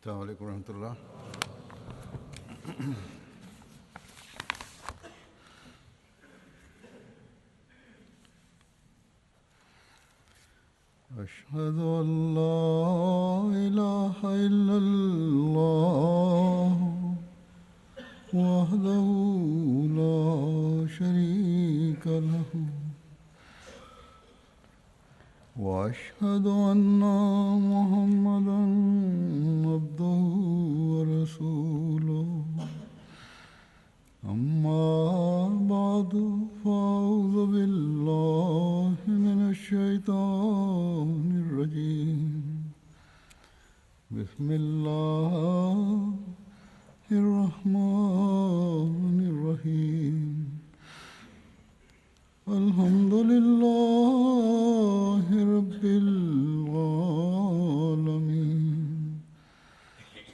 السلام علیکم ورحمۃ اللہ۔ اشہد ان لا الہ الا اللہ وحدہ لا شریک لہ واشہد ان محمدا عبدہ ورسولہ اما بعد فاعوذ باللہ من الشیطان الرجیم بسم اللہ الرحمن الرحیم الحمد للہ رب العالمین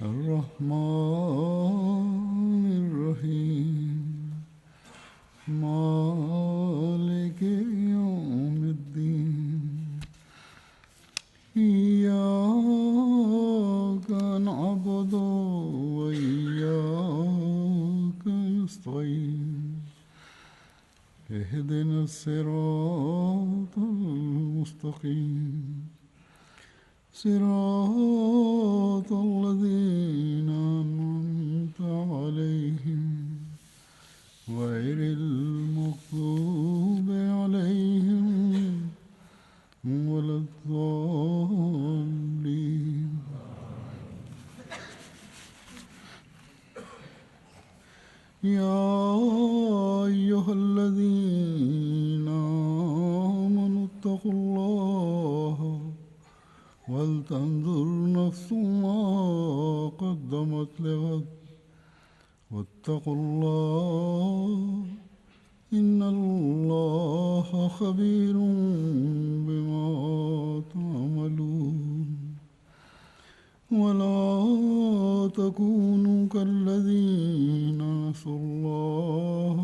الرحمن الرحیم مالک یوم الدین ایاک نعبد وایاک نستعین اهدنا الصراط المستقيم صراط الذين أنعمت عليهم غير المغضوب عليهم ولا الضالين يا أيها الذين آمنوا اتقوا الله ولتنظر نفس ما قدمت لغد واتقوا الله إن الله خبير بما تعملون ولا تكونوا كالذين نسوا الله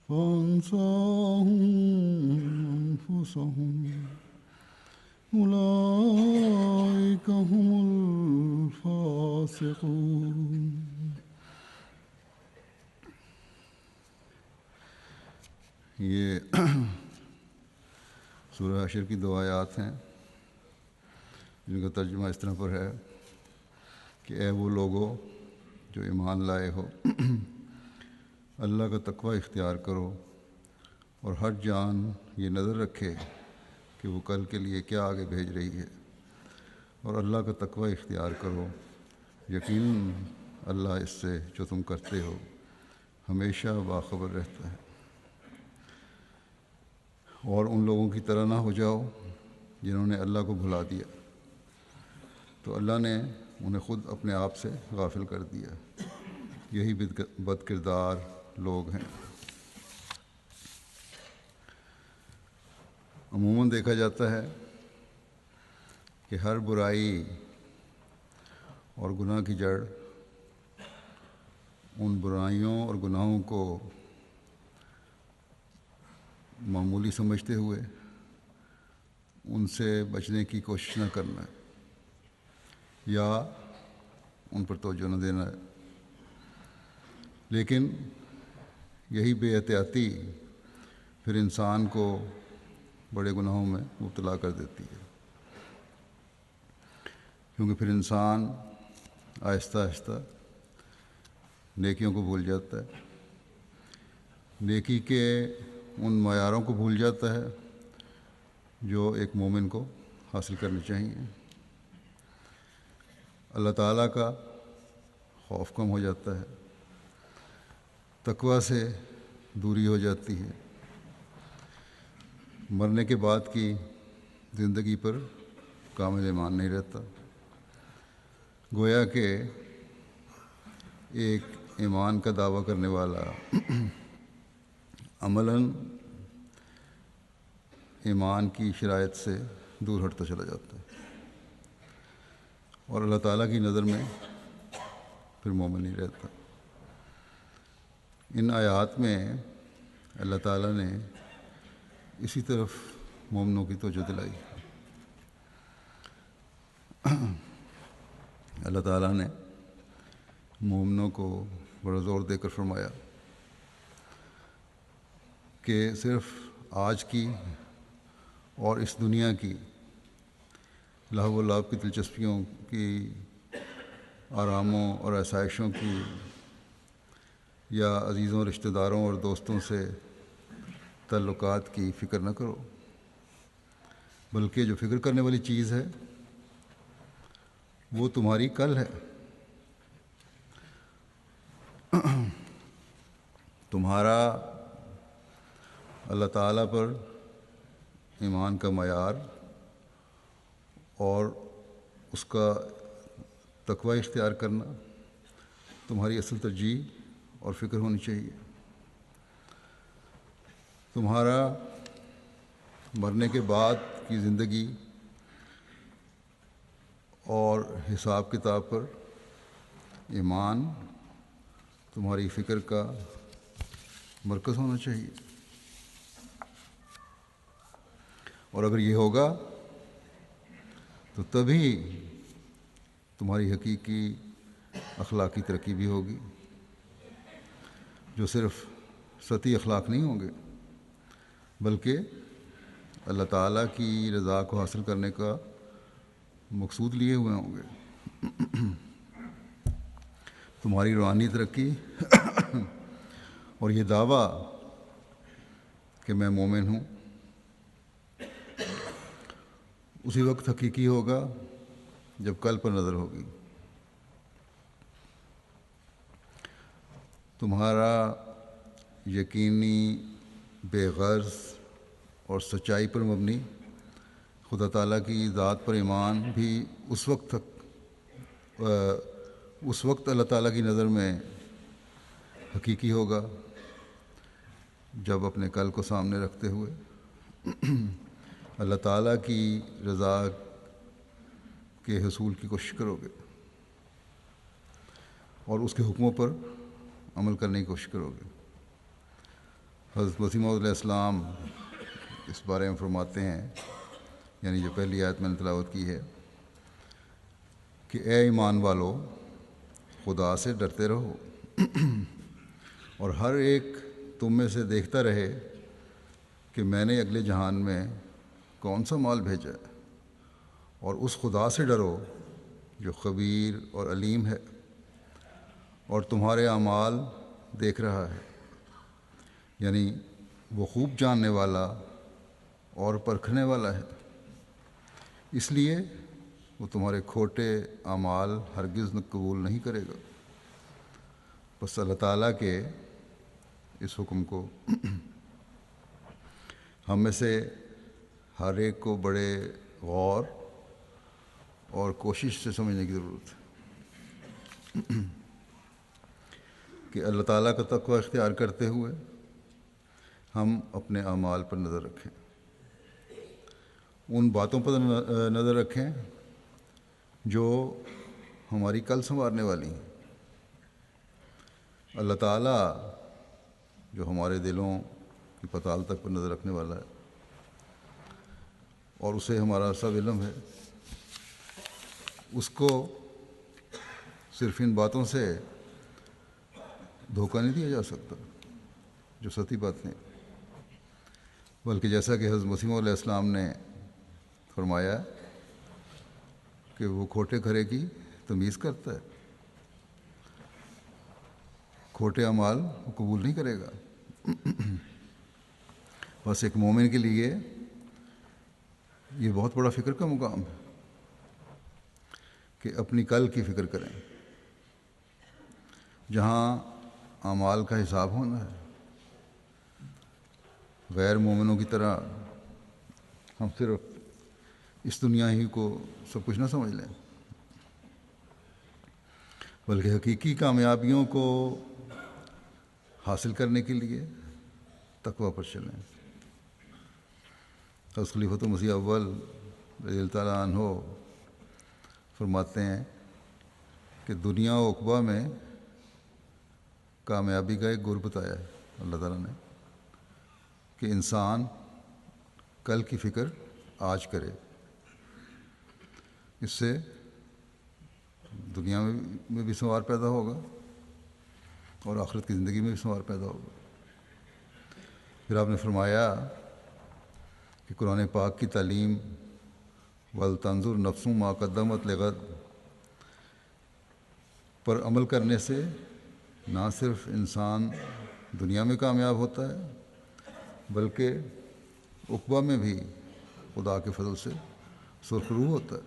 فأنساهم أنفسهم أولئك هم الفاسقون۔ یہ سورہ حشر کی دو آیات ہیں جن کا ترجمہ اس طرح پر ہے کہ اے وہ لوگو جو ایمان لائے ہو، اللہ کا تقوی اختیار کرو اور ہر جان یہ نظر رکھے کہ وہ کل کے لیے کیا آگے بھیج رہی ہے، اور اللہ کا تقوی اختیار کرو، یقیناً اللہ اس سے جو تم کرتے ہو ہمیشہ باخبر رہتا ہے۔ اور ان لوگوں کی طرح نہ ہو جاؤ جنہوں نے اللہ کو بھلا دیا تو اللہ نے انہیں خود اپنے آپ سے غافل کر دیا، یہی بد کردار لوگ ہیں۔ عموماً دیکھا جاتا ہے کہ ہر برائی اور گناہ کی جڑ ان برائیوں اور گناہوں کو معمولی سمجھتے ہوئے ان سے بچنے کی کوشش نہ کرنا ہے یا ان پر توجہ نہ دینا ہے، لیکن یہی بے احتیاطی پھر انسان کو بڑے گناہوں میں مبتلا کر دیتی ہے، کیونکہ پھر انسان آہستہ آہستہ نیکیوں کو بھول جاتا ہے، نیکی کے ان معیاروں کو بھول جاتا ہے جو ایک مومن کو حاصل کرنے چاہیے۔ اللہ تعالیٰ کا خوف کم ہو جاتا ہے، تقوی سے دوری ہو جاتی ہے، مرنے کے بعد کی زندگی پر کامل ایمان نہیں رہتا، گویا کہ ایک ایمان کا دعویٰ کرنے والا عملاً ایمان کی شرائط سے دور ہٹتا چلا جاتا ہے اور اللہ تعالیٰ کی نظر میں پھر مومن نہیں رہتا۔ ان آیات میں اللہ تعالیٰ نے اسی طرف مومنوں کی توجہ دلائی۔ اللہ تعالیٰ نے مومنوں کو بڑا زور دے کر فرمایا کہ صرف آج کی اور اس دنیا کی لہو و لعب کی دلچسپیوں کی، آراموں اور آسائشوں کی، یا عزیزوں، رشتہ داروں اور دوستوں سے تعلقات کی فکر نہ کرو، بلکہ جو فکر کرنے والی چیز ہے وہ تمہاری کل ہے۔ تمہارا اللہ تعالیٰ پر ایمان کا معیار اور اس کا تقوی اختیار کرنا تمہاری اصل ترجیح اور فکر ہونی چاہیے۔ تمہارا مرنے کے بعد کی زندگی اور حساب کتاب پر ایمان تمہاری فکر کا مرکز ہونا چاہیے، اور اگر یہ ہوگا تو تبھی تمہاری حقیقی اخلاقی ترقی بھی ہوگی، جو صرف سطحی اخلاق نہیں ہوں گے بلکہ اللہ تعالیٰ کی رضا کو حاصل کرنے کا مقصود لیے ہوئے ہوں گے۔ تمہاری روحانی ترقی اور یہ دعویٰ کہ میں مومن ہوں اسی وقت حقیقی ہوگا جب کل پر نظر ہوگی۔ تمہارا یقینی، بے غرض اور سچائی پر مبنی خدا تعالیٰ کی ذات پر ایمان بھی اس وقت اللہ تعالیٰ کی نظر میں حقیقی ہوگا جب اپنے کل کو سامنے رکھتے ہوئے اللہ تعالیٰ کی رضا کے حصول کی کوشش کرو گے اور اس کے حکموں پر عمل کرنے کی کوشش کرو گے۔ حضرت مسیح موعود علیہ السلام اس بارے میں فرماتے ہیں، یعنی جو پہلی آیت میں نے تلاوت کی ہے، کہ اے ایمان والو، خدا سے ڈرتے رہو اور ہر ایک تم میں سے دیکھتا رہے کہ میں نے اگلے جہان میں کون سا مال بھیجا ہے، اور اس خدا سے ڈرو جو خبیر اور علیم ہے اور تمہارے اعمال دیکھ رہا ہے، یعنی وہ خوب جاننے والا اور پرکھنے والا ہے، اس لیے وہ تمہارے کھوٹے اعمال ہرگز قبول نہیں کرے گا۔ بس اللہ تعالیٰ کے اس حکم کو ہم میں سے ہر ایک کو بڑے غور اور کوشش سے سمجھنے کی ضرورت ہے کہ اللہ تعالیٰ کا تقوی اختیار کرتے ہوئے ہم اپنے اعمال پر نظر رکھیں، ان باتوں پر نظر رکھیں جو ہماری کل سنوارنے والی ہیں۔ اللہ تعالیٰ جو ہمارے دلوں کی پتال تک پر نظر رکھنے والا ہے اور اسے ہمارا سب علم ہے، اس کو صرف ان باتوں سے دھوکہ نہیں دیا جا سکتا جو سطحی باتیں، بلکہ جیسا کہ حضرت مسیح علیہ السلام نے فرمایا کہ وہ کھوٹے کھرے کی تمیز کرتا ہے، کھوٹے اعمال وہ قبول نہیں کرے گا۔ بس ایک مومن کے لیے یہ بہت بڑا فکر کا مقام ہے کہ اپنی کل کی فکر کریں، جہاں اعمال کا حساب ہونا ہے۔ غیر مومنوں کی طرح ہم صرف اس دنیا ہی کو سب کچھ نہ سمجھ لیں، بلکہ حقیقی کامیابیوں کو حاصل کرنے کے لیے تقوی پر چلیں۔ حضرت خلیفۃ مسیح اول رضی اللہ تعالیٰ عنہ فرماتے ہیں کہ دنیا و عقبہ میں کامیابی کا ایک گر بتایا ہے اللہ تعالیٰ نے کہ انسان کل کی فکر آج کرے، اس سے دنیا میں بھی سنوار پیدا ہوگا اور آخرت کی زندگی میں بھی سنوار پیدا ہوگا۔ پھر آپ نے فرمایا کہ قرآن پاک کی تعلیم وَلْتَنْظُرْ نَفْسٌ مَا قَدَّمَتْ لِغَدٍ پر عمل کرنے سے نہ صرف انسان دنیا میں کامیاب ہوتا ہے بلکہ عقبہ میں بھی خدا کے فضل سے سرخرو ہوتا ہے۔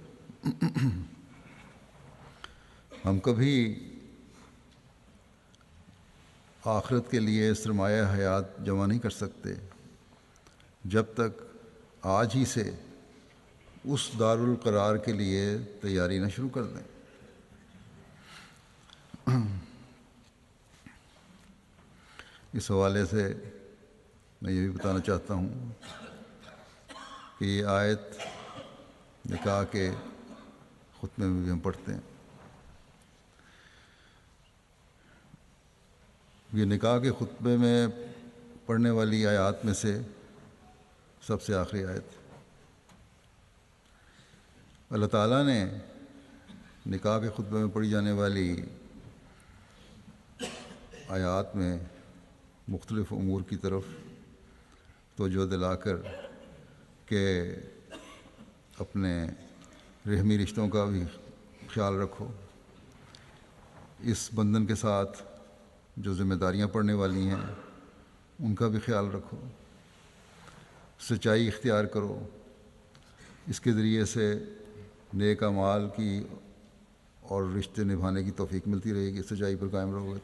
ہم کبھی آخرت کے لیے سرمایہ حیات جمع نہیں کر سکتے جب تک آج ہی سے اس دارالقرار کے لیے تیاری نہ شروع کر دیں۔ اس حوالے سے میں یہ بھی بتانا چاہتا ہوں کہ یہ آیت نکاح کے خطبے میں بھی ہم پڑھتے ہیں۔ یہ نکاح کے خطبے میں پڑھنے والی آیات میں سے سب سے آخری آیت۔ اللہ تعالیٰ نے نکاح کے خطبے میں پڑھی جانے والی آیات میں مختلف امور کی طرف توجہ دلا کر کہ اپنے رحمی رشتوں کا بھی خیال رکھو، اس بندھن کے ساتھ جو ذمہ داریاں پڑنے والی ہیں ان کا بھی خیال رکھو، سچائی اختیار کرو، اس کے ذریعے سے نیک اعمال کی اور رشتے نبھانے کی توفیق ملتی رہے گی۔ سچائی پر قائم رہو گے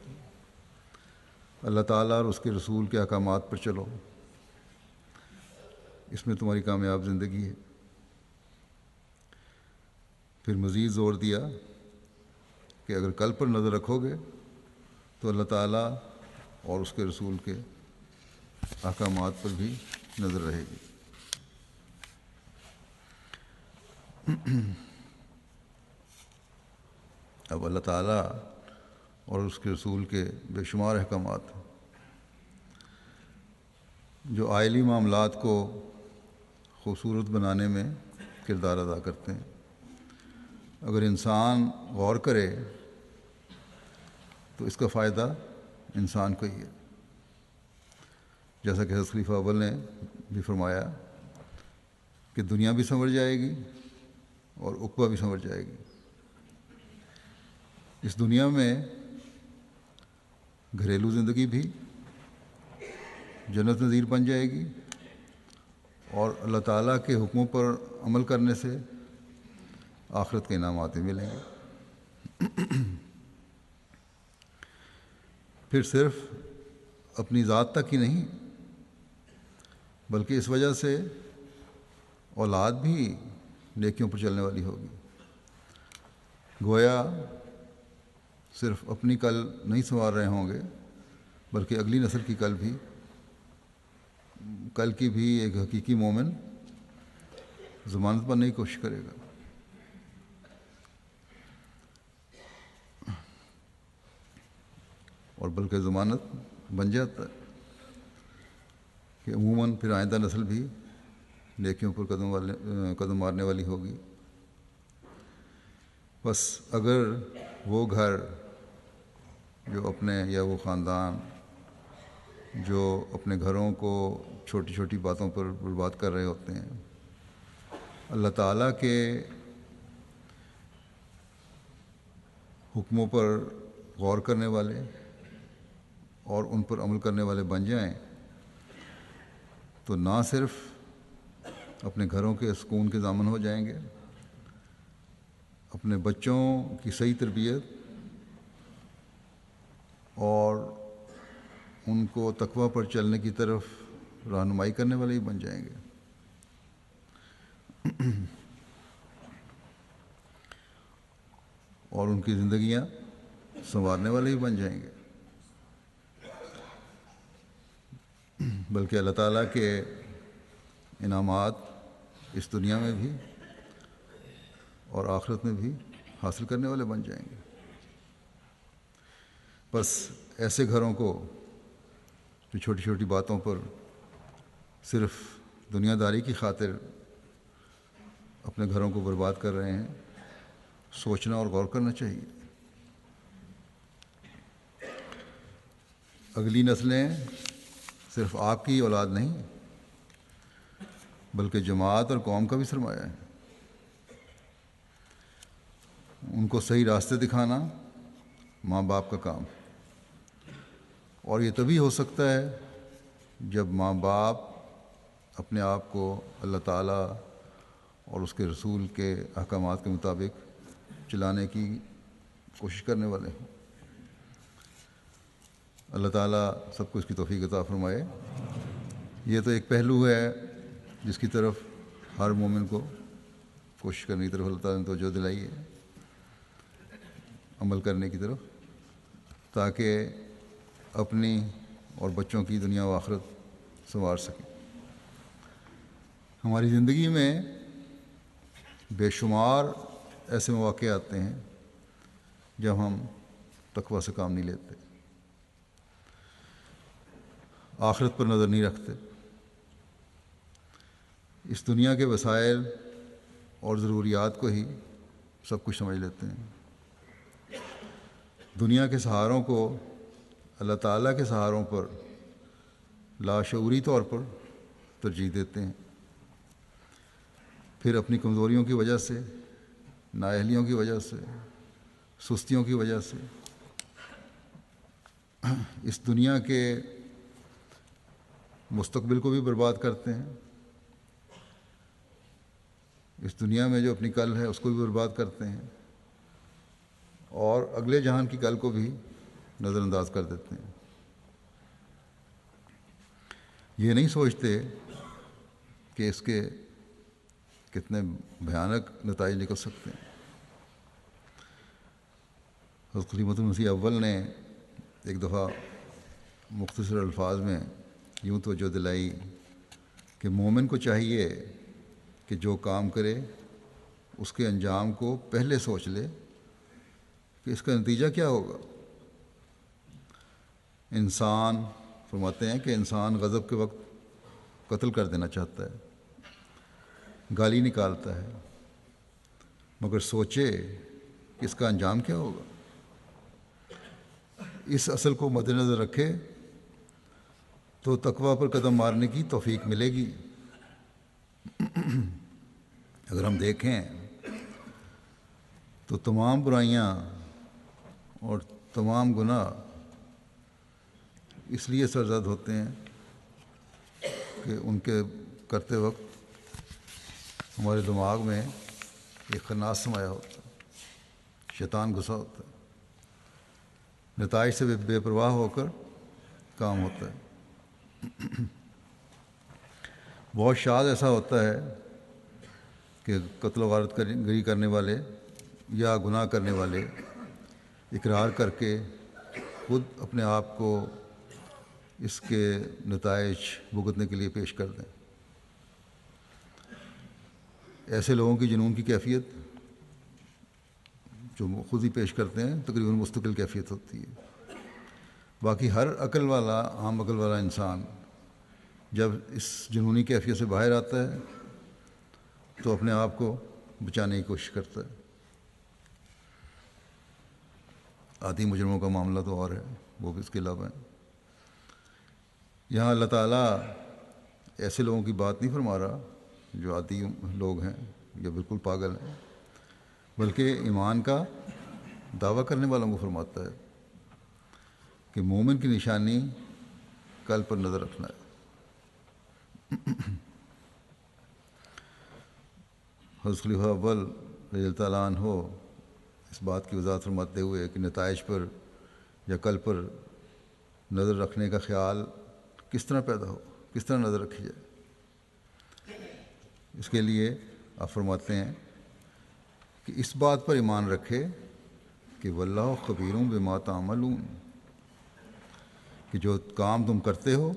تو اللہ تعالیٰ اور اس کے رسول کے احکامات پر چلو، اس میں تمہاری کامیاب زندگی ہے۔ پھر مزید زور دیا کہ اگر کل پر نظر رکھو گے تو اللہ تعالیٰ اور اس کے رسول کے احکامات پر بھی نظر رہے گی۔ اب اللہ تعالیٰ اور اس کے رسول کے بے شمار احکامات جو آئلی معاملات کو خوبصورت بنانے میں کردار ادا کرتے ہیں، اگر انسان غور کرے تو اس کا فائدہ انسان کو ہی ہے۔ جیسا کہ حضرت خلیفہ اول نے بھی فرمایا کہ دنیا بھی سنور جائے گی اور عقبہ بھی سنور جائے گی۔ اس دنیا میں گھریلو زندگی بھی جنت نظیر بن جائے گی اور اللہ تعالیٰ کے حکموں پر عمل کرنے سے آخرت کے انعامات بھی ملیں گے۔ پھر صرف اپنی ذات تک ہی نہیں بلکہ اس وجہ سے اولاد بھی نیکیوں پر چلنے والی ہوگی۔ گویا صرف اپنی کل نہیں سنوار رہے ہوں گے بلکہ اگلی نسل کی کل کی بھی ایک حقیقی مومن ضمانت بننے کی کوشش کرے گا۔ اور بلکہ ضمانت بن جاتا ہے کہ عموماً پھر آئندہ نسل بھی نیکیوں پر قدم مارنے والی ہوگی۔ بس اگر وہ گھر جو اپنے یا وہ خاندان جو اپنے گھروں کو چھوٹی چھوٹی باتوں پر برباد کر رہے ہوتے ہیں، اللہ تعالیٰ کے حکموں پر غور کرنے والے اور ان پر عمل کرنے والے بن جائیں تو نہ صرف اپنے گھروں کے سکون کے ضامن ہو جائیں گے، اپنے بچوں کی صحیح تربیت اور ان کو تقویٰ پر چلنے کی طرف رہنمائی کرنے والے ہی بن جائیں گے۔ اور ان کی زندگیاں سنوارنے والے ہی بن جائیں گے۔ بلکہ اللہ تعالیٰ کے انعامات اس دنیا میں بھی اور آخرت میں بھی حاصل کرنے والے بن جائیں گے۔ بس ایسے گھروں کو جو چھوٹی چھوٹی باتوں پر صرف دنیا داری کی خاطر اپنے گھروں کو برباد کر رہے ہیں، سوچنا اور غور کرنا چاہیے۔ اگلی نسلیں صرف آپ کی اولاد نہیں بلکہ جماعت اور قوم کا بھی سرمایہ ہے۔ ان کو صحیح راستے دکھانا ماں باپ کا کام ہے، اور یہ تبھی ہو سکتا ہے جب ماں باپ اپنے آپ کو اللہ تعالیٰ اور اس کے رسول کے احکامات کے مطابق چلانے کی کوشش کرنے والے ہوں۔ اللہ تعالیٰ سب کو اس کی توفیق عطا فرمائے۔ یہ تو ایک پہلو ہے جس کی طرف ہر مومن کو کوشش کرنے کی طرف اللہ تعالیٰ نے توجہ دلائی ہے، عمل کرنے کی طرف، تاکہ اپنی اور بچوں کی دنیا و آخرت سنوار سکیں۔ ہماری زندگی میں بے شمار ایسے مواقع آتے ہیں جب ہم تقویٰ سے کام نہیں لیتے، آخرت پر نظر نہیں رکھتے، اس دنیا کے وسائل اور ضروریات کو ہی سب کچھ سمجھ لیتے ہیں، دنیا کے سہاروں کو اللہ تعالیٰ کے سہاروں پر لاشعوری طور پر ترجیح دیتے ہیں، پھر اپنی کمزوریوں کی وجہ سے، نااہلیوں کی وجہ سے، سستیوں کی وجہ سے اس دنیا کے مستقبل کو بھی برباد کرتے ہیں، اس دنیا میں جو اپنی کل ہے اس کو بھی برباد کرتے ہیں، اور اگلے جہان کی کل کو بھی نظر انداز کر دیتے ہیں۔ یہ نہیں سوچتے کہ اس کے کتنے بھیانک نتائج نکل سکتے ہیں۔ حضرت خلیفۃ المسیح اول نے ایک دفعہ مختصر الفاظ میں یوں توجہ دلائی کہ مومن کو چاہیے کہ جو کام کرے اس کے انجام کو پہلے سوچ لے کہ اس کا نتیجہ کیا ہوگا۔ انسان فرماتے ہیں کہ انسان غضب کے وقت قتل کر دینا چاہتا ہے، گالی نکالتا ہے، مگر سوچے کہ اس کا انجام کیا ہوگا۔ اس اصل کو مد نظر رکھے تو تقویٰ پر قدم مارنے کی توفیق ملے گی۔ اگر ہم دیکھیں تو تمام برائیاں اور تمام گناہ اس لیے سرزد ہوتے ہیں کہ ان کے کرتے وقت ہمارے دماغ میں ایک خناس سمایا ہوتا ہے، شیطان گھسا ہوتا ہے، نتائج سے بے پرواہ ہو کر کام ہوتا ہے۔ بہت شاذ ایسا ہوتا ہے کہ قتل و غارت گری کرنے والے یا گناہ کرنے والے اقرار کر کے خود اپنے آپ کو اس کے نتائج بھگتنے کے لیے پیش کر دیں۔ ایسے لوگوں کی جنون کی کیفیت جو خود ہی پیش کرتے ہیں تقریباً مستقل کیفیت ہوتی ہے۔ باقی ہر عقل والا، عام عقل والا انسان جب اس جنونی کیفیت سے باہر آتا ہے تو اپنے آپ کو بچانے کی کوشش کرتا ہے۔ عادی مجرموں کا معاملہ تو اور ہے، وہ بھی اس کے علاوہ ہیں۔ یہاں اللہ تعالیٰ ایسے لوگوں کی بات نہیں فرما رہا جو عادی لوگ ہیں یا بالکل پاگل ہیں، بلکہ ایمان کا دعویٰ کرنے والوں کو فرماتا ہے کہ مومن کی نشانی کل پر نظر رکھنا ہے۔ حضرت خلیفہ اول رضی اللہ تعالیٰ عنہ اس بات کی وضاحت فرماتے ہوئے کہ نتائج پر یا کل پر نظر رکھنے کا خیال کس طرح پیدا ہو، کس طرح نظر رکھی جائے، اس کے لیے آپ فرماتے ہیں کہ اس بات پر ایمان رکھے کہ واللہ خبیر بما تعملون، کہ جو کام تم کرتے ہو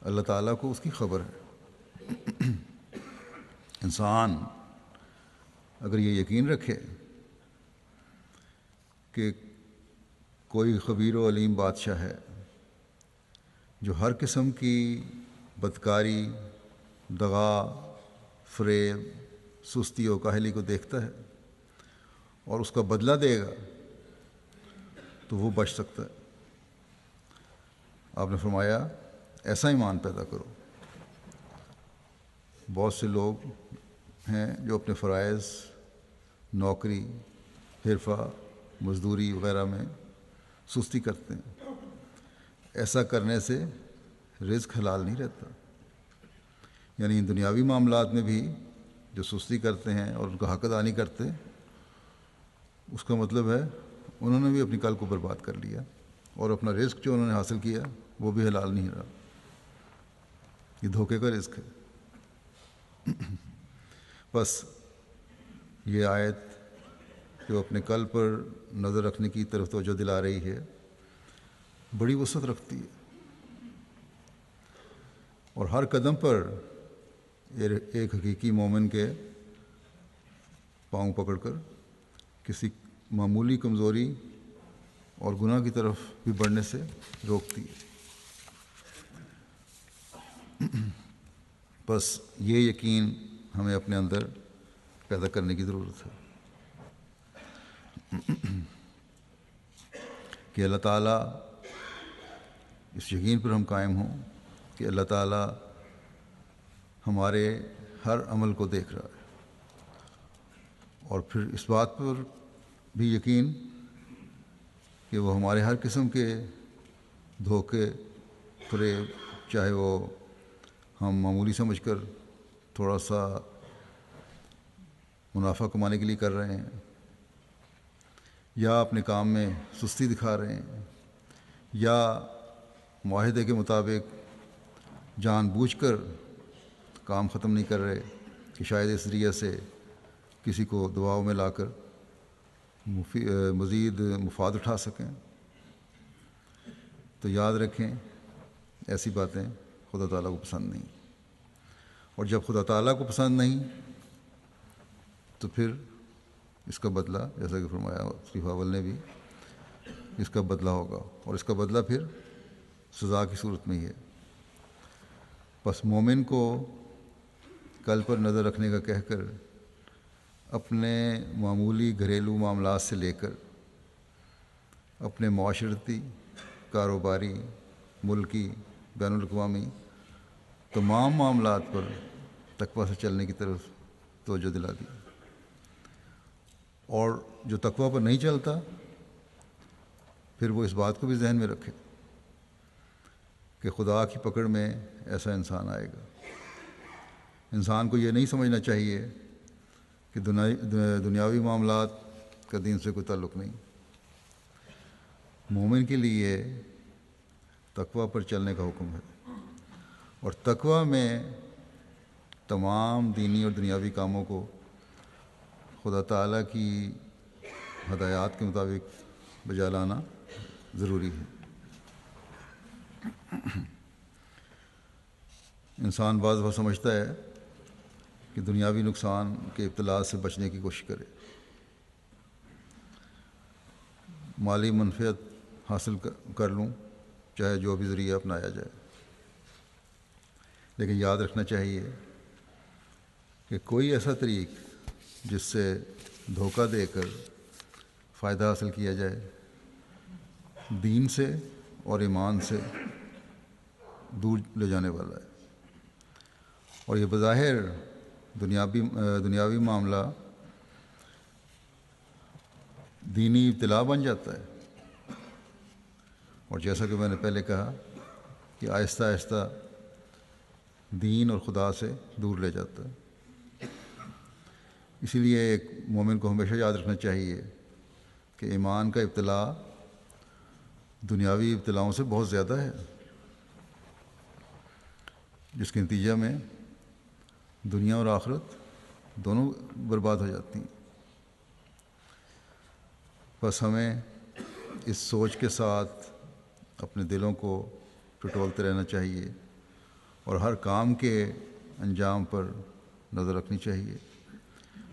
اللہ تعالیٰ کو اس کی خبر ہے۔ انسان اگر یہ یقین رکھے کہ کوئی خبیر و علیم بادشاہ ہے جو ہر قسم کی بدکاری، دغا، فریب، سستی و کاہلی کو دیکھتا ہے اور اس کا بدلہ دے گا تو وہ بچ سکتا ہے۔ آپ نے فرمایا ایسا ایمان پیدا کرو۔ بہت سے لوگ ہیں جو اپنے فرائض، نوکری، حرفہ، مزدوری وغیرہ میں سستی کرتے ہیں۔ ایسا کرنے سے رزق حلال نہیں رہتا۔ یعنی دنیاوی معاملات میں بھی جو سستی کرتے ہیں اور ان کا حق ادا نہیں کرتے، اس کا مطلب ہے انہوں نے بھی اپنی کل کو برباد کر لیا، اور اپنا رزق جو انہوں نے حاصل کیا وہ بھی حلال نہیں رہا، یہ دھوکے کا رزق ہے۔ بس یہ آیت جو اپنے کل پر نظر رکھنے کی طرف توجہ دلا رہی ہے، بڑی وسعت رکھتی ہے، اور ہر قدم پر ایک حقیقی مومن کے پاؤں پکڑ کر کسی معمولی کمزوری اور گناہ کی طرف بھی بڑھنے سے روکتی ہے۔ بس یہ یقین ہمیں اپنے اندر پیدا کرنے کی ضرورت ہے کہ اللہ تعالیٰ، اس یقین پر ہم قائم ہوں کہ اللہ تعالیٰ ہمارے ہر عمل کو دیکھ رہا ہے، اور پھر اس بات پر بھی یقین کہ وہ ہمارے ہر قسم کے دھوکے، فریب، چاہے وہ ہم معمولی سمجھ کر تھوڑا سا منافع کمانے کے لیے کر رہے ہیں، یا اپنے کام میں سستی دکھا رہے ہیں، یا معاہدے کے مطابق جان بوجھ کر کام ختم نہیں کر رہے کہ شاید اس ذریعے سے کسی کو دباؤ میں لا کر مزید مفاد اٹھا سکیں، تو یاد رکھیں ایسی باتیں خدا تعالیٰ کو پسند نہیں، اور جب خدا تعالیٰ کو پسند نہیں تو پھر اس کا بدلہ، جیسا کہ فرمایا شریف اول نے بھی، اس کا بدلہ ہوگا، اور اس کا بدلہ پھر سزا کی صورت میں ہی ہے۔ بس مومن کو کل پر نظر رکھنے کا کہہ کر اپنے معمولی گھریلو معاملات سے لے کر اپنے معاشرتی، کاروباری، ملکی، بین الاقوامی تمام معاملات پر تقویٰ سے چلنے کی طرف توجہ دلا دی، اور جو تقویٰ پر نہیں چلتا پھر وہ اس بات کو بھی ذہن میں رکھے کہ خدا کی پکڑ میں ایسا انسان آئے گا۔ انسان کو یہ نہیں سمجھنا چاہیے کہ دنیاوی معاملات کا دین سے کوئی تعلق نہیں۔ مومن کے لیے تقویٰ پر چلنے کا حکم ہے، اور تقویٰ میں تمام دینی اور دنیاوی کاموں کو خدا تعالیٰ کی ہدایات کے مطابق بجا لانا ضروری ہے۔ انسان بعض دفعہ سمجھتا ہے کہ دنیاوی نقصان کے ابتلا سے بچنے کی کوشش کرے، مالی منفعت حاصل کر لوں چاہے جو بھی ذریعہ اپنایا جائے، لیکن یاد رکھنا چاہیے کہ کوئی ایسا طریق جس سے دھوکہ دے کر فائدہ حاصل کیا جائے دین سے اور ایمان سے دور لے جانے والا ہے، اور یہ بظاہر دنیاوی معاملہ دینی ابتلا بن جاتا ہے، اور جیسا کہ میں نے پہلے کہا کہ آہستہ آہستہ دین اور خدا سے دور لے جاتا ہے۔ اسی لیے ایک مومن کو ہمیشہ یاد رکھنا چاہیے کہ ایمان کا ابتلا دنیاوی ابتلاؤں سے بہت زیادہ ہے، جس کے نتیجہ میں دنیا اور آخرت دونوں برباد ہو جاتی ہیں۔ بس ہمیں اس سوچ کے ساتھ اپنے دلوں کو ٹٹولتے رہنا چاہیے، اور ہر کام کے انجام پر نظر رکھنی چاہیے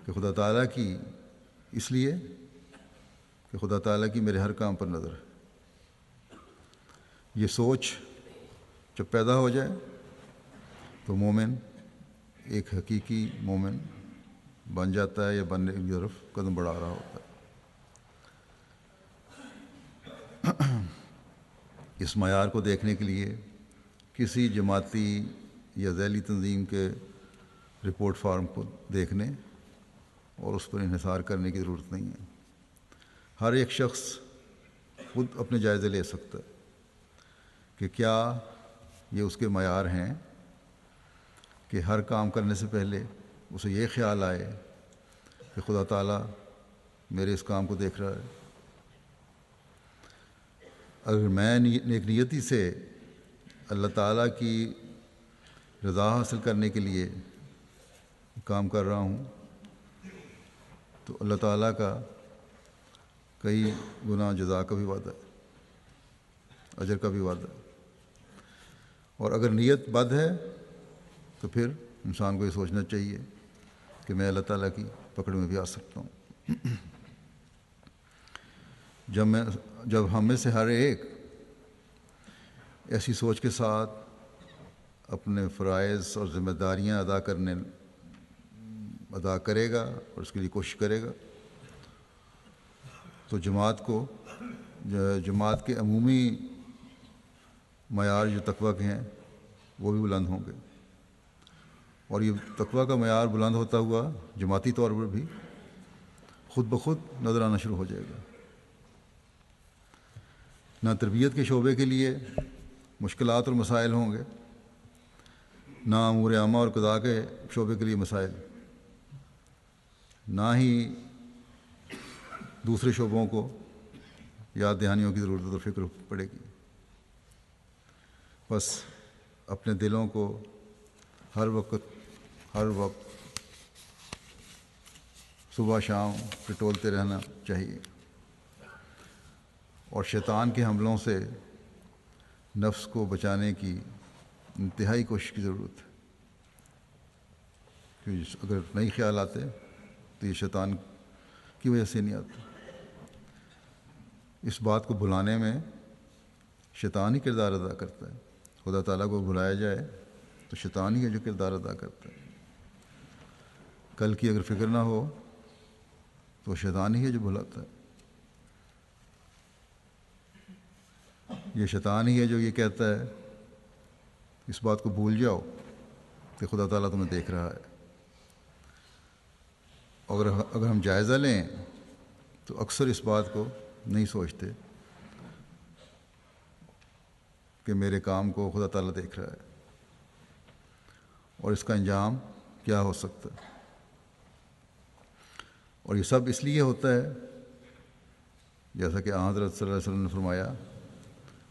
کہ خدا تعالیٰ کی، اس لیے کہ خدا تعالیٰ کی میرے ہر کام پر نظر ہے۔ یہ سوچ جب پیدا ہو جائے تو مومن ایک حقیقی مومن بن جاتا ہے، یا بننے کی طرف قدم بڑھا رہا ہوتا ہے۔ اس معیار کو دیکھنے کے لیے کسی جماعتی یا ذیلی تنظیم کے رپورٹ فارم کو دیکھنے اور اس پر انحصار کرنے کی ضرورت نہیں ہے۔ ہر ایک شخص خود اپنے جائزے لے سکتا ہے کہ کیا یہ اس کے معیار ہیں کہ ہر کام کرنے سے پہلے اسے یہ خیال آئے کہ خدا تعالیٰ میرے اس کام کو دیکھ رہا ہے۔ اگر میں نیک نیتی سے اللہ تعالیٰ کی رضا حاصل کرنے کے لیے کام کر رہا ہوں تو اللہ تعالیٰ کا کئی گنا جزا کا بھی وعدہ ہے، اجر کا بھی وعدہ ہے۔ اور اگر نیت بد ہے تو پھر انسان کو یہ سوچنا چاہیے کہ میں اللہ تعالیٰ کی پکڑ میں بھی آ سکتا ہوں۔ جب ہم میں سے ہر ایک ایسی سوچ کے ساتھ اپنے فرائض اور ذمہ داریاں ادا کرے گا اور اس کے لیے کوشش کرے گا تو جماعت کے عمومی معیار جو تقویٰ کے ہیں وہ بھی بلند ہوں گے، اور یہ تقویٰ کا معیار بلند ہوتا ہوا جماعتی طور پر بھی خود بخود نظر آنا شروع ہو جائے گا۔ نہ تربیت کے شعبے کے لیے مشکلات اور مسائل ہوں گے، نہ امور عامہ اور قضاء کے شعبے کے لیے مسائل، نہ ہی دوسرے شعبوں کو یاد دہانیوں کی ضرورت اور فکر پڑے گی۔ بس اپنے دلوں کو ہر وقت صبح شام ٹٹولتے رہنا چاہیے، اور شیطان کے حملوں سے نفس کو بچانے کی انتہائی کوشش کی ضرورت ہے، کیونکہ اگر نئی خیال آتے تو یہ شیطان کی وجہ سے نہیں آتے۔ اس بات کو بھلانے میں شیطان ہی کردار ادا کرتا ہے۔ خدا تعالیٰ کو بھلایا جائے تو شیطان ہی ہے جو کردار ادا کرتا ہے۔ کل کی اگر فکر نہ ہو تو شیطان ہی ہے جو بھلاتا ہے۔ یہ شیطان ہی ہے جو یہ کہتا ہے اس بات کو بھول جاؤ کہ خدا تعالیٰ تمہیں دیکھ رہا ہے۔ اگر ہم جائزہ لیں تو اکثر اس بات کو نہیں سوچتے کہ میرے کام کو خدا تعالیٰ دیکھ رہا ہے اور اس کا انجام کیا ہو سکتا ہے۔ اور یہ سب اس لیے ہوتا ہے جیسا کہ حضرت صلی اللہ علیہ وسلم نے فرمایا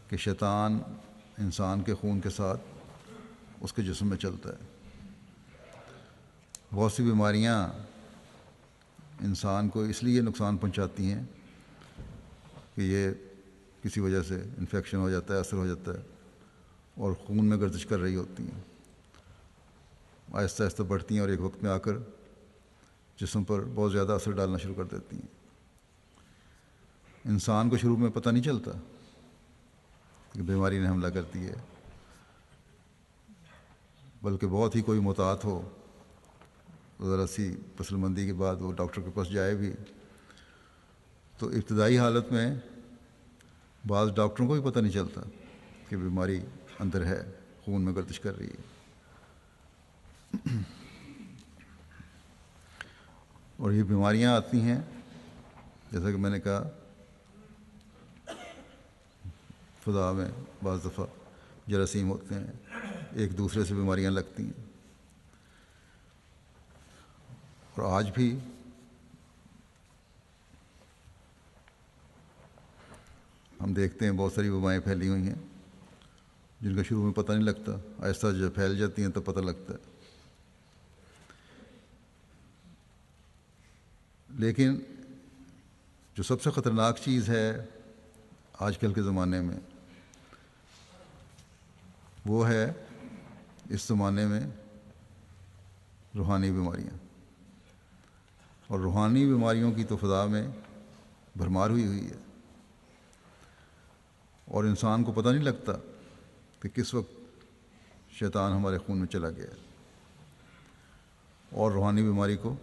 کہ شیطان انسان کے خون کے ساتھ اس کے جسم میں چلتا ہے۔ بہت سی بیماریاں انسان کو اس لیے نقصان پہنچاتی ہیں کہ یہ کسی وجہ سے انفیکشن ہو جاتا ہے، اثر ہو جاتا ہے، اور خون میں گردش کر رہی ہوتی ہیں، آہستہ آہستہ بڑھتی ہیں اور ایک وقت میں آ کر جسم پر بہت زیادہ اثر ڈالنا شروع کر دیتی ہیں۔ انسان کو شروع میں پتہ نہیں چلتا کہ بیماری نے حملہ کرتی ہے، بلکہ بہت ہی کوئی محتاط ہو ذرا سی پسل مندی کے بعد وہ ڈاکٹر کے پاس جائے بھی تو ابتدائی حالت میں بعض ڈاکٹروں کو بھی پتہ نہیں چلتا کہ بیماری اندر ہے، خون میں گردش کر رہی ہے۔ اور یہ بیماریاں آتی ہیں جیسا کہ میں نے کہا فضا میں بعض دفعہ جراثیم ہوتے ہیں، ایک دوسرے سے بیماریاں لگتی ہیں، اور آج بھی ہم دیکھتے ہیں بہت ساری وبائیں پھیلی ہوئی ہیں جن کا شروع میں پتہ نہیں لگتا، آہستہ جب پھیل جاتی ہیں تب پتہ لگتا ہے۔ لیکن جو سب سے خطرناک چیز ہے آج کل کے زمانے میں وہ ہے اس زمانے میں روحانی بیماریاں، اور روحانی بیماریوں کی تو فضا میں بھرمار ہوئی ہے، اور انسان کو پتہ نہیں لگتا کہ کس وقت شیطان ہمارے خون میں چلا گیا اور روحانی بیماری کو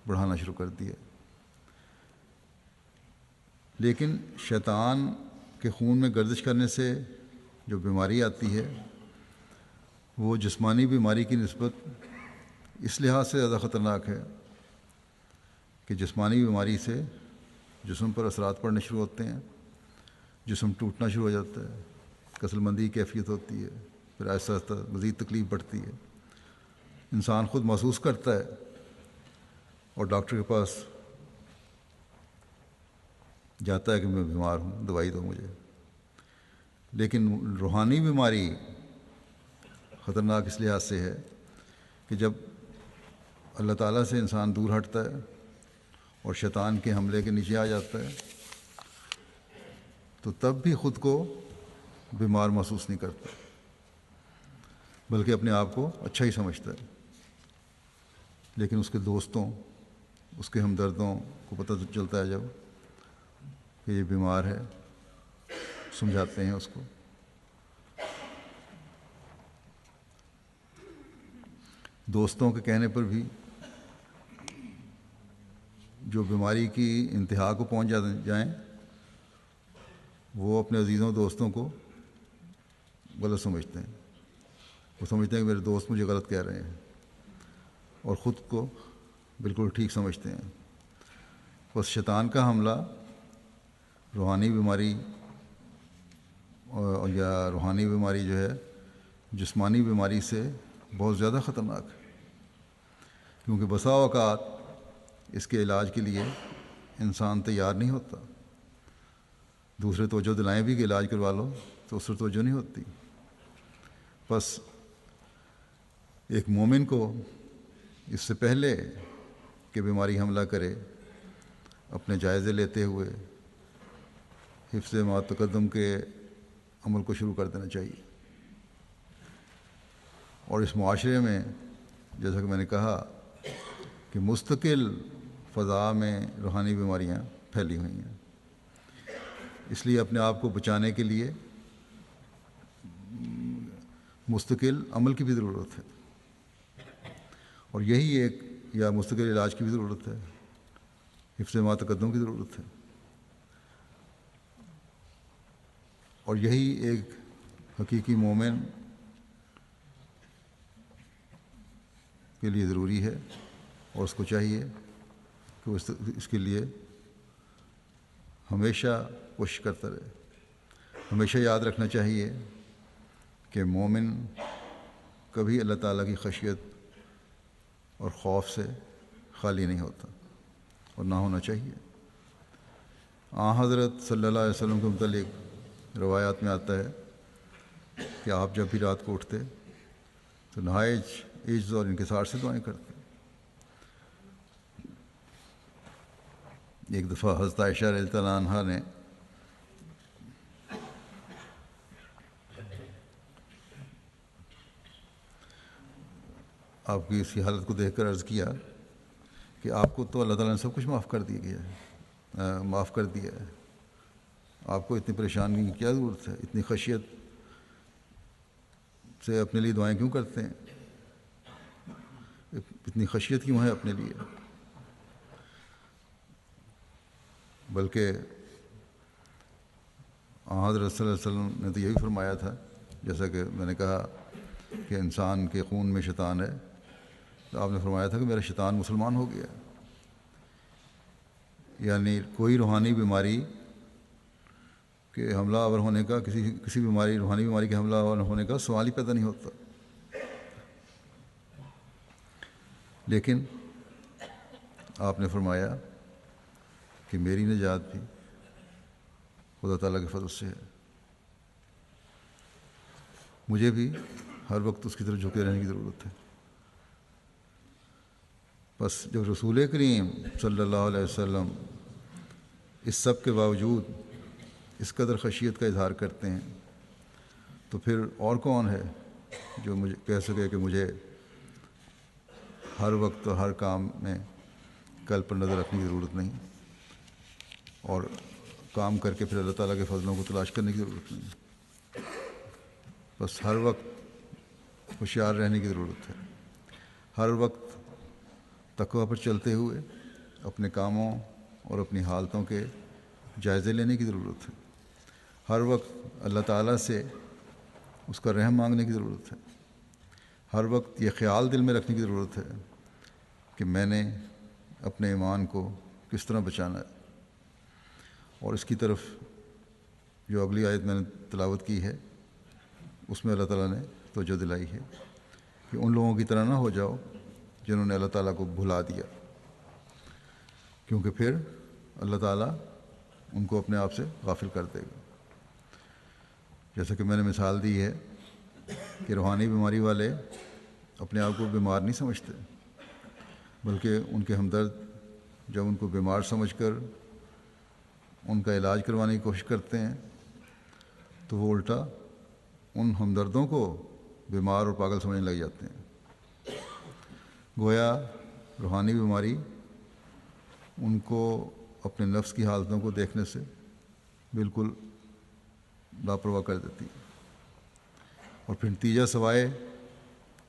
بڑھانا شروع کر دیا۔ لیکن شیطان کہ خون میں گردش کرنے سے جو بیماری آتی ہے وہ جسمانی بیماری کی نسبت اس لحاظ سے زیادہ خطرناک ہے کہ جسمانی بیماری سے جسم پر اثرات پڑنے شروع ہوتے ہیں، جسم ٹوٹنا شروع ہو جاتا ہے، کسل مندی کی کیفیت ہوتی ہے، پھر آہستہ آہستہ مزید تکلیف بڑھتی ہے، انسان خود محسوس کرتا ہے اور ڈاکٹر کے پاس جاتا ہے کہ میں بیمار ہوں، دوائی دو مجھے۔ لیکن روحانی بیماری خطرناک اس لحاظ سے ہے کہ جب اللہ تعالیٰ سے انسان دور ہٹتا ہے اور شیطان کے حملے کے نیچے آ جاتا ہے تو تب بھی خود کو بیمار محسوس نہیں کرتا، بلکہ اپنے آپ کو اچھا ہی سمجھتا ہے۔ لیکن اس کے دوستوں، اس کے ہمدردوں کو پتہ چلتا ہے جب کہ یہ بیمار ہے، سمجھاتے ہیں اس کو۔ دوستوں کے کہنے پر بھی جو بیماری کی انتہا کو پہنچ جائیں وہ اپنے عزیزوں دوستوں کو غلط سمجھتے ہیں، وہ سمجھتے ہیں کہ میرے دوست مجھے غلط کہہ رہے ہیں، اور خود کو بالکل ٹھیک سمجھتے ہیں۔ بس شیطان کا حملہ روحانی بیماری یا روحانی بیماری جو ہے جسمانی بیماری سے بہت زیادہ خطرناک ہے، کیونکہ بسا اوقات اس کے علاج کے لیے انسان تیار نہیں ہوتا۔ دوسرے توجہ دلائیں بھی کہ علاج کروا لو تو اس پر توجہ نہیں ہوتی۔ بس ایک مومن کو اس سے پہلے کہ بیماری حملہ کرے اپنے جائزے لیتے ہوئے حفظ ما تقدم کے عمل کو شروع کر دینا چاہیے۔ اور اس معاشرے میں جیسا کہ میں نے کہا کہ مستقل فضا میں روحانی بیماریاں پھیلی ہوئی ہیں، اس لیے اپنے آپ کو بچانے کے لیے مستقل عمل کی بھی ضرورت ہے، اور یہی ایک یا مستقل علاج کی بھی ضرورت ہے، حفظ ما تقدم کی ضرورت ہے، اور یہی ایک حقیقی مومن کے لیے ضروری ہے، اور اس کو چاہیے کہ اس کے لیے ہمیشہ کوشش کرتا رہے۔ ہمیشہ یاد رکھنا چاہیے کہ مومن کبھی اللہ تعالیٰ کی خشیت اور خوف سے خالی نہیں ہوتا، اور نہ ہونا چاہیے۔ حضرت صلی اللہ علیہ وسلم کے متعلق روایات میں آتا ہے کہ آپ جب بھی رات کو اٹھتے تو نہایت عجز اور انکسار سے دعائیں کرتے۔ ایک دفعہ حضرت عائشہ رضی اللہ عنہا نے آپ کی اس کی حالت کو دیکھ کر عرض کیا کہ آپ کو تو اللہ تعالیٰ نے سب کچھ معاف کر دیا ہے، آپ کو اتنی پریشانی کی کیا ضرورت ہے، اتنی خشیت سے اپنے لیے دعائیں کیوں کرتے ہیں، اتنی خشیت کیوں ہے اپنے لیے؟ بلکہ حضرت صلی اللہ علیہ وسلم نے تو یہی فرمایا تھا، جیسا کہ میں نے کہا کہ انسان کے خون میں شیطان ہے، تو آپ نے فرمایا تھا کہ میرا شیطان مسلمان ہو گیا۔ یعنی کوئی روحانی بیماری کے حملہ آور ہونے کا، کسی بیماری روحانی بیماری کے حملہ آور ہونے کا سوال ہی پیدا نہیں ہوتا۔ لیکن آپ نے فرمایا کہ میری نجات بھی خدا تعالیٰ کے فضل سے ہے، مجھے بھی ہر وقت اس کی طرف جھکے رہنے کی ضرورت ہے۔ بس جب رسول کریم صلی اللہ علیہ وسلم اس سب کے باوجود اس قدر خشیت کا اظہار کرتے ہیں تو پھر اور کون ہے جو مجھے کہہ سکے کہ مجھے ہر وقت اور ہر کام میں کل پر نظر رکھنے کی ضرورت نہیں، اور کام کر کے پھر اللہ تعالیٰ کے فضلوں کو تلاش کرنے کی ضرورت نہیں۔ بس ہر وقت ہوشیار رہنے کی ضرورت ہے، ہر وقت تقویٰ پر چلتے ہوئے اپنے کاموں اور اپنی حالتوں کے جائزے لینے کی ضرورت ہے، ہر وقت اللہ تعالیٰ سے اس کا رحم مانگنے کی ضرورت ہے، ہر وقت یہ خیال دل میں رکھنے کی ضرورت ہے کہ میں نے اپنے ایمان کو کس طرح بچانا ہے۔ اور اس کی طرف جو اگلی آیت میں نے تلاوت کی ہے اس میں اللہ تعالیٰ نے توجہ دلائی ہے کہ ان لوگوں کی طرح نہ ہو جاؤ جنہوں نے اللہ تعالیٰ کو بھلا دیا، کیونکہ پھر اللہ تعالیٰ ان کو اپنے آپ سے غافل کر دے گا۔ جیسا کہ میں نے مثال دی ہے کہ روحانی بیماری والے اپنے آپ کو بیمار نہیں سمجھتے، بلکہ ان کے ہمدرد جب ان کو بیمار سمجھ کر ان کا علاج کروانے کی کوشش کرتے ہیں تو وہ الٹا ان ہمدردوں کو بیمار اور پاگل سمجھنے لگ جاتے ہیں۔ گویا روحانی بیماری ان کو اپنے نفس کی حالتوں کو دیکھنے سے بالکل لاپرواہ کر دیتی ہے، اور پھر نتیجہ سوائے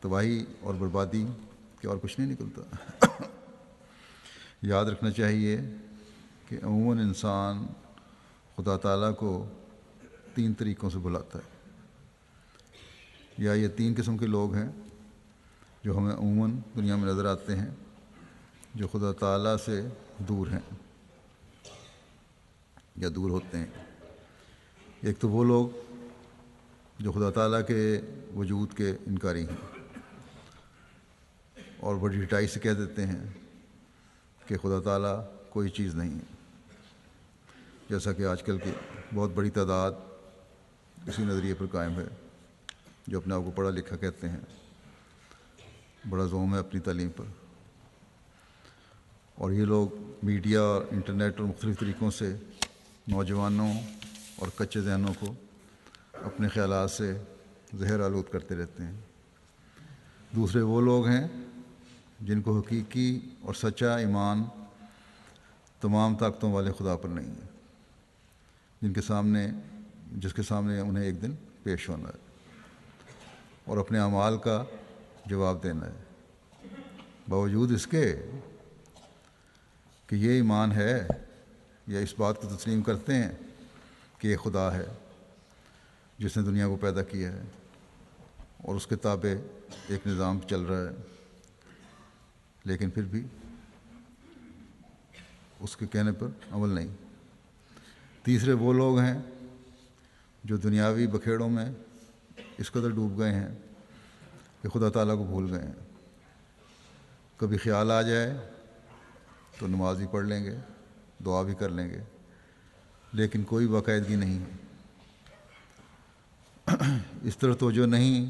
تباہی اور بربادی کے اور کچھ نہیں نکلتا۔ یاد رکھنا چاہیے کہ عموماً انسان خدا تعالیٰ کو 3 طریقوں سے بلاتا ہے، یا یہ 3 قسم کے لوگ ہیں جو ہمیں عموماً دنیا میں نظر آتے ہیں جو خدا تعالیٰ سے دور ہیں یا دور ہوتے ہیں۔ ایک تو وہ لوگ جو خدا تعالیٰ کے وجود کے انکاری ہیں اور بڑی ڈٹائی سے کہہ دیتے ہیں کہ خدا تعالیٰ کوئی چیز نہیں ہے، جیسا کہ آج کل کی بہت بڑی تعداد اسی نظریے پر قائم ہے، جو اپنے آپ کو پڑھا لکھا کہتے ہیں، بڑا زوم ہے اپنی تعلیم پر، اور یہ لوگ میڈیا اور انٹرنیٹ اور مختلف طریقوں سے نوجوانوں اور کچے ذہنوں کو اپنے خیالات سے زہر آلود کرتے رہتے ہیں۔ دوسرے وہ لوگ ہیں جن کو حقیقی اور سچا ایمان تمام طاقتوں والے خدا پر نہیں ہے، جس کے سامنے انہیں ایک دن پیش ہونا ہے اور اپنے اعمال کا جواب دینا ہے، باوجود اس کے کہ یہ ایمان ہے یا اس بات کو تسلیم کرتے ہیں کہ یہ خدا ہے جس نے دنیا کو پیدا کیا ہے اور اس کے تابع ایک نظام چل رہا ہے، لیکن پھر بھی اس کے کہنے پر عمل نہیں۔ تیسرے وہ لوگ ہیں جو دنیاوی بکھیڑوں میں اس قدر ڈوب گئے ہیں کہ خدا تعالیٰ کو بھول گئے ہیں، کبھی خیال آ جائے تو نماز بھی پڑھ لیں گے، دعا بھی کر لیں گے، لیکن کوئی باقاعدگی نہیں ہے۔ اس طرح توجہ نہیں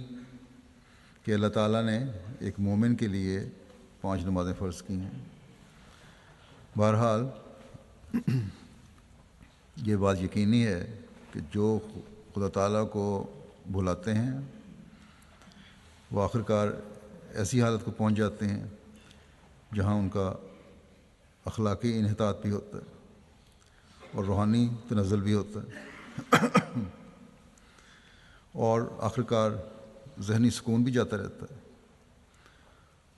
کہ اللہ تعالیٰ نے ایک مومن کے لیے 5 نمازیں فرض کی ہیں۔ بہرحال یہ بات یقینی ہے کہ جو خدا تعالیٰ کو بھلاتے ہیں وہ آخرکار ایسی حالت کو پہنچ جاتے ہیں جہاں ان کا اخلاقی انحطاط بھی ہوتا ہے اور روحانی تنزل بھی ہوتا ہے، اور آخرکار ذہنی سکون بھی جاتا رہتا ہے۔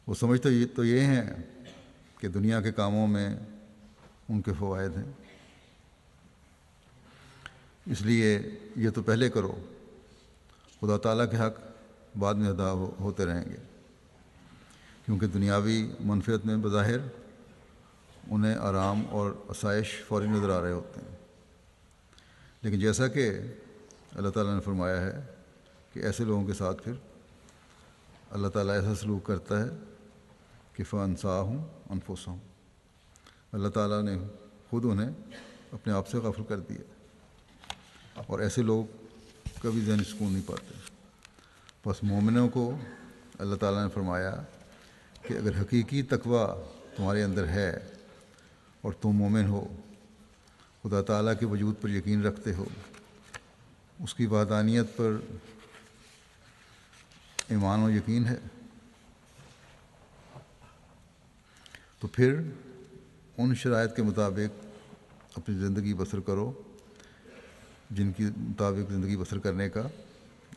وہ سمجھتے تو یہ ہیں کہ دنیا کے کاموں میں ان کے فوائد ہیں، اس لیے یہ تو پہلے کرو، خدا تعالیٰ کے حق بعد میں ادا ہوتے رہیں گے، کیونکہ دنیاوی منفعت میں بظاہر انہیں آرام اور آسائش فوری نظر آ رہے ہوتے ہیں، لیکن جیسا کہ اللہ تعالیٰ نے فرمایا ہے کہ ایسے لوگوں کے ساتھ پھر اللہ تعالیٰ ایسا سلوک کرتا ہے کہ فَأَنسَاهُمْ أَنفُسَهُمْ، اللہ تعالیٰ نے خود انہیں اپنے آپ سے غافل کر دیا، اور ایسے لوگ کبھی ذہنی سکون نہیں پاتے۔ بس مومنوں کو اللہ تعالیٰ نے فرمایا کہ اگر حقیقی تقویٰ تمہارے اندر ہے اور تم مومن ہو، خدا تعالیٰ کے وجود پر یقین رکھتے ہو، اس کی وحدانیت پر ایمان و یقین ہے، تو پھر ان شرائط کے مطابق اپنی زندگی بسر کرو جن کی مطابق زندگی بسر کرنے کا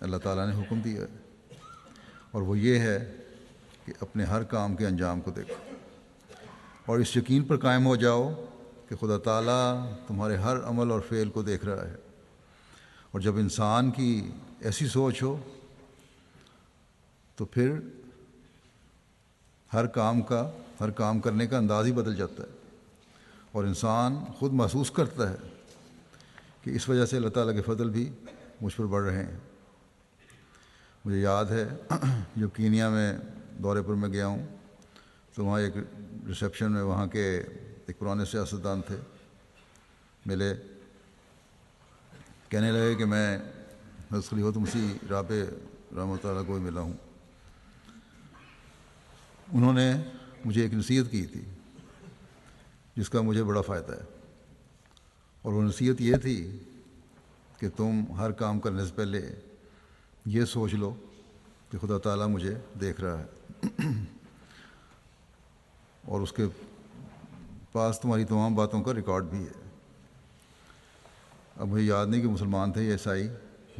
اللہ تعالیٰ نے حکم دیا ہے، اور وہ یہ ہے کہ اپنے ہر کام کے انجام کو دیکھو اور اس یقین پر قائم ہو جاؤ کہ خدا تعالیٰ تمہارے ہر عمل اور فعل کو دیکھ رہا ہے، اور جب انسان کی ایسی سوچ ہو تو پھر ہر کام کرنے کا انداز ہی بدل جاتا ہے، اور انسان خود محسوس کرتا ہے کہ اس وجہ سے اللہ تعالیٰ کے فضل بھی مجھ پر بڑھ رہے ہیں۔ مجھے یاد ہے جب کینیا میں دورے پر میں گیا ہوں تو وہاں ایک ریسیپشن میں وہاں کے ایک پرانے سیاستدان تھے، ملے، کہنے لگے کہ میں حضرت خلیفۃ مسیح رابع رحمۃ اللہ کو ملا ہوں۔ انہوں نے مجھے ایک نصیحت کی تھی جس کا مجھے بڑا فائدہ ہے، اور وہ نصیحت یہ تھی کہ تم ہر کام کرنے سے پہلے یہ سوچ لو کہ خدا تعالیٰ مجھے دیکھ رہا ہے اور اس کے پاس تمہاری تمام باتوں کا ریکارڈ بھی ہے۔ اب مجھے یاد نہیں کہ مسلمان تھے یا عیسائی،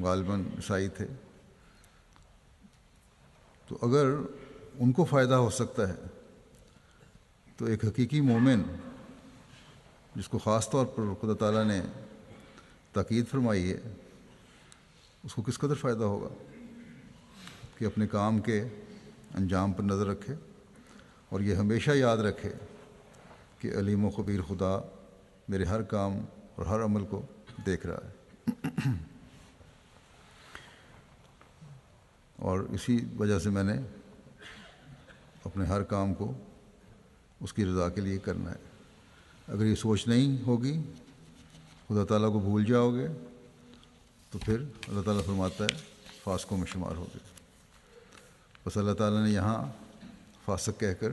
غالباً عیسائی تھے، تو اگر ان کو فائدہ ہو سکتا ہے تو ایک حقیقی مومن جس کو خاص طور پر خدا تعالیٰ نے تاکید فرمائی ہے، اس کو کس قدر فائدہ ہوگا کہ اپنے کام کے انجام پر نظر رکھے اور یہ ہمیشہ یاد رکھے کہ علیم و خبیر خدا میرے ہر کام اور ہر عمل کو دیکھ رہا ہے۔ اور اسی وجہ سے میں نے اپنے ہر کام کو اس کی رضا کے لیے کرنا ہے۔ اگر یہ سوچ نہیں ہوگی، خدا تعالیٰ کو بھول جاؤ گے، تو پھر اللہ تعالیٰ فرماتا ہے فاسقوں میں شمار ہوگے۔ بس اللہ تعالیٰ نے یہاں فاسق کہہ کر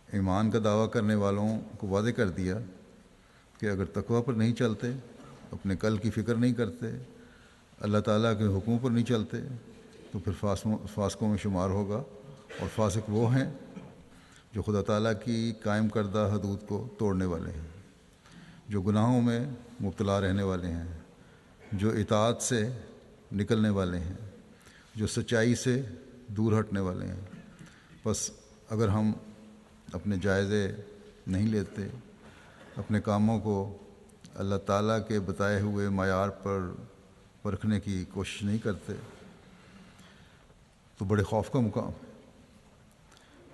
ایمان کا دعویٰ کرنے والوں کو واضح کر دیا کہ اگر تقویٰ پر نہیں چلتے، اپنے کل کی فکر نہیں کرتے، اللہ تعالیٰ کے حکموں پر نہیں چلتے، تو پھر فاسقوں میں شمار ہوگا۔ اور فاسق وہ ہیں جو خدا تعالیٰ کی قائم کردہ حدود کو توڑنے والے ہیں، جو گناہوں میں مبتلا رہنے والے ہیں، جو اطاعت سے نکلنے والے ہیں، جو سچائی سے دور ہٹنے والے ہیں۔ بس اگر ہم اپنے جائزے نہیں لیتے، اپنے کاموں کو اللہ تعالیٰ کے بتائے ہوئے معیار پر پرکھنے کی کوشش نہیں کرتے، تو بڑے خوف کا مقام ہے۔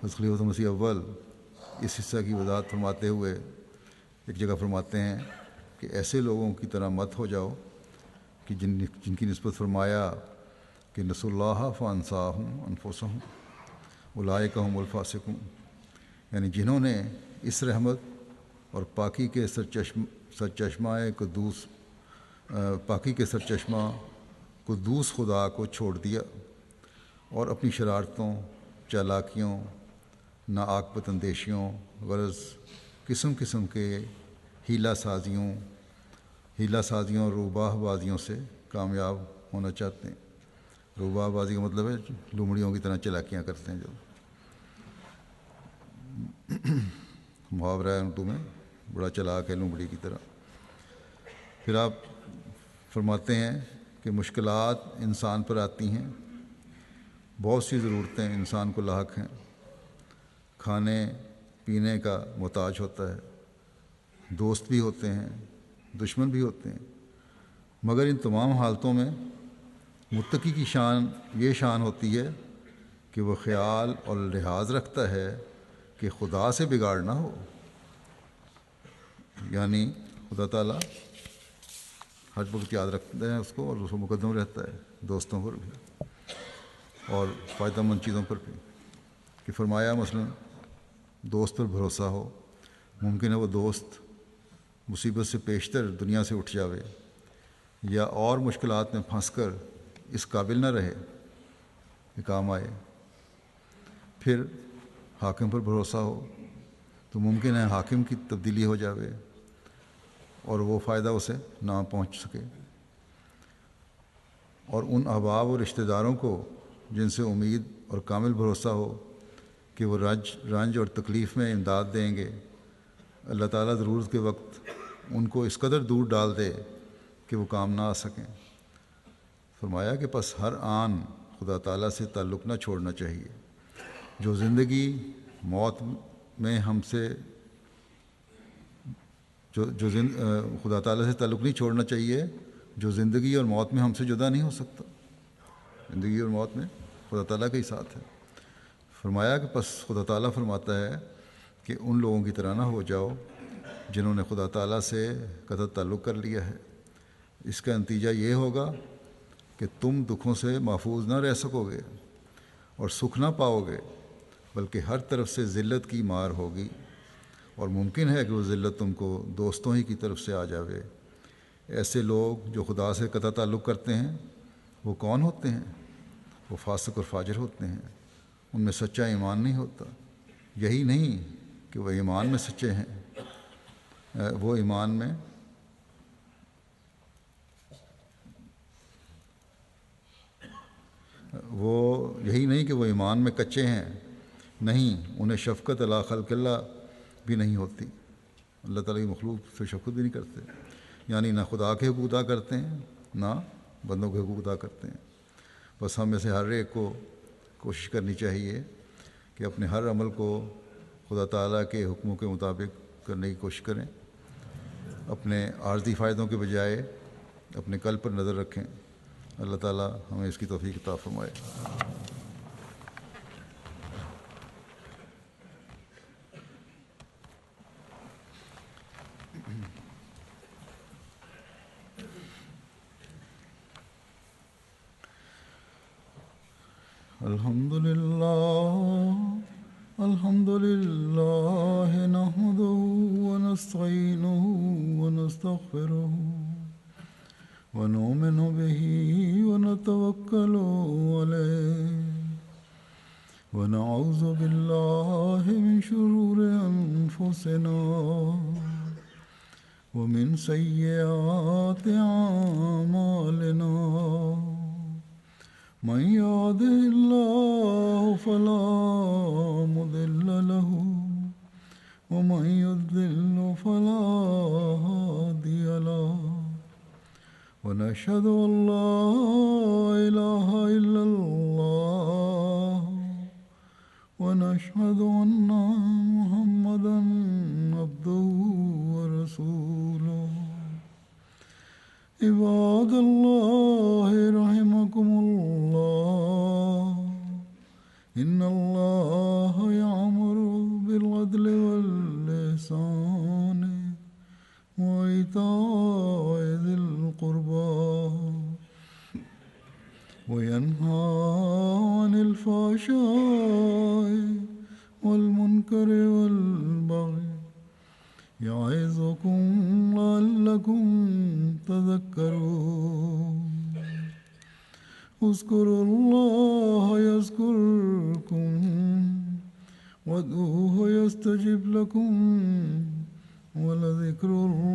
حضرت خلیفۃ مسیح اول اس حصہ کی وضاحت فرماتے ہوئے ایک جگہ فرماتے ہیں کہ ایسے لوگوں کی طرح مت ہو جاؤ کہ جن کی نسبت فرمایا کہ نسوا اللہ فانساہم انفسہم اولئک هم الفاسقون، یعنی جنہوں نے اس رحمت اور پاکی کے سرچشمہ قدوس خدا کو چھوڑ دیا اور اپنی شرارتوں، چالاکیوں، ناعاقبت اندیشیوں، غرض قسم قسم کے ہیلہ سازیوں اور روباہ بازیوں سے کامیاب ہونا چاہتے ہیں۔ روباہ بازی کا مطلب ہے لومڑیوں کی طرح چالاکیاں کرتے ہیں، جو محاورہ ہے اردو میں، بڑا چلاک ہے لومڑی کی طرح۔ پھر آپ فرماتے ہیں کہ مشکلات انسان پر آتی ہیں، بہت سی ضرورتیں انسان کو لاحق ہیں، کھانے پینے کا محتاج ہوتا ہے، دوست بھی ہوتے ہیں، دشمن بھی ہوتے ہیں، مگر ان تمام حالتوں میں متقی کی یہ شان ہوتی ہے کہ وہ خیال اور لحاظ رکھتا ہے کہ خدا سے بگاڑ نہ ہو، یعنی خدا تعالیٰ ہر وقت یاد رکھتے ہیں اس کو، اور اس کو مقدم رہتا ہے دوستوں پر بھی اور فائدہ مند چیزوں پر بھی۔ کہ فرمایا مثلا دوست پر بھروسہ ہو، ممکن ہے وہ دوست مصیبت سے پیشتر دنیا سے اٹھ جاوے یا اور مشکلات میں پھنس کر اس قابل نہ رہے کہ کام آئے۔ پھر حاکم پر بھروسہ ہو تو ممکن ہے حاکم کی تبدیلی ہو جاوے اور وہ فائدہ اسے نہ پہنچ سکے۔ اور ان احباب اور رشتہ داروں کو جن سے امید اور کامل بھروسہ ہو کہ وہ رنج اور تکلیف میں امداد دیں گے، اللہ تعالیٰ ضرورت کے وقت ان کو اس قدر دور ڈال دے کہ وہ کام نہ آ سکیں۔ فرمایا کہ پس ہر آن خدا تعالیٰ سے تعلق نہ چھوڑنا چاہیے۔ جو زندگی موت میں ہم سے خدا تعالیٰ سے تعلق نہیں چھوڑنا چاہیے، جو زندگی اور موت میں ہم سے جدا نہیں ہو سکتا. زندگی اور موت میں خدا تعالیٰ کا ہی ساتھ ہے. فرمایا کہ پس خدا تعالیٰ فرماتا ہے کہ ان لوگوں کی طرح نہ ہو جاؤ جنہوں نے خدا تعالیٰ سے قطع تعلق کر لیا ہے. اس کا نتیجہ یہ ہوگا کہ تم دکھوں سے محفوظ نہ رہ سکو گے اور سکھ نہ پاؤ گے، بلکہ ہر طرف سے ذلت کی مار ہوگی، اور ممکن ہے کہ وہ ذلت تم کو دوستوں ہی کی طرف سے آ جاوے. ایسے لوگ جو خدا سے قطع تعلق کرتے ہیں وہ کون ہوتے ہیں؟ وہ فاسق اور فاجر ہوتے ہیں. ان میں سچا ایمان نہیں ہوتا. یہی نہیں کہ وہ ایمان میں سچے ہیں، وہ ایمان میں یہی نہیں کہ وہ ایمان میں کچے ہیں، نہیں، انہیں شفقت علی خلق اللہ بھی نہیں ہوتی. اللہ تعالیٰ کی مخلوق سے شفقت بھی نہیں کرتے، یعنی نہ خدا کے حقوق ادا کرتے ہیں نہ بندوں کے حقوق ادا کرتے ہیں. بس ہم میں سے ہر ایک کو کوشش کرنی چاہیے کہ اپنے ہر عمل کو خدا تعالیٰ کے حکموں کے مطابق کرنے کی کوشش کریں، اپنے عارضی فائدوں کے بجائے اپنے کل پر نظر رکھیں. اللہ تعالیٰ ہمیں اس کی توفیق عطا فرمائے. الحمد لله نحمده ونستعينه ونستغفره ونؤمن به ونتوكل عليه ونعوذ بالله من شرور أنفسنا ومن سيئات أعمالنا. من يهده الله فلا مضل له ومن يضلل فلا هادي له ونشهد أن لا إله إلا الله ونشهد أن محمدا عبده ورسوله. عباد الله رحمكم الله، إن الله يأمر بالعدل والإحسان وإيتاء ذي القربى وينهى عن الفحشاء والمنكر والبغي يعظكم لعلكم تذكرون. اذكروا الله يذكركم وادعوه يستجب لكم ولذكر الله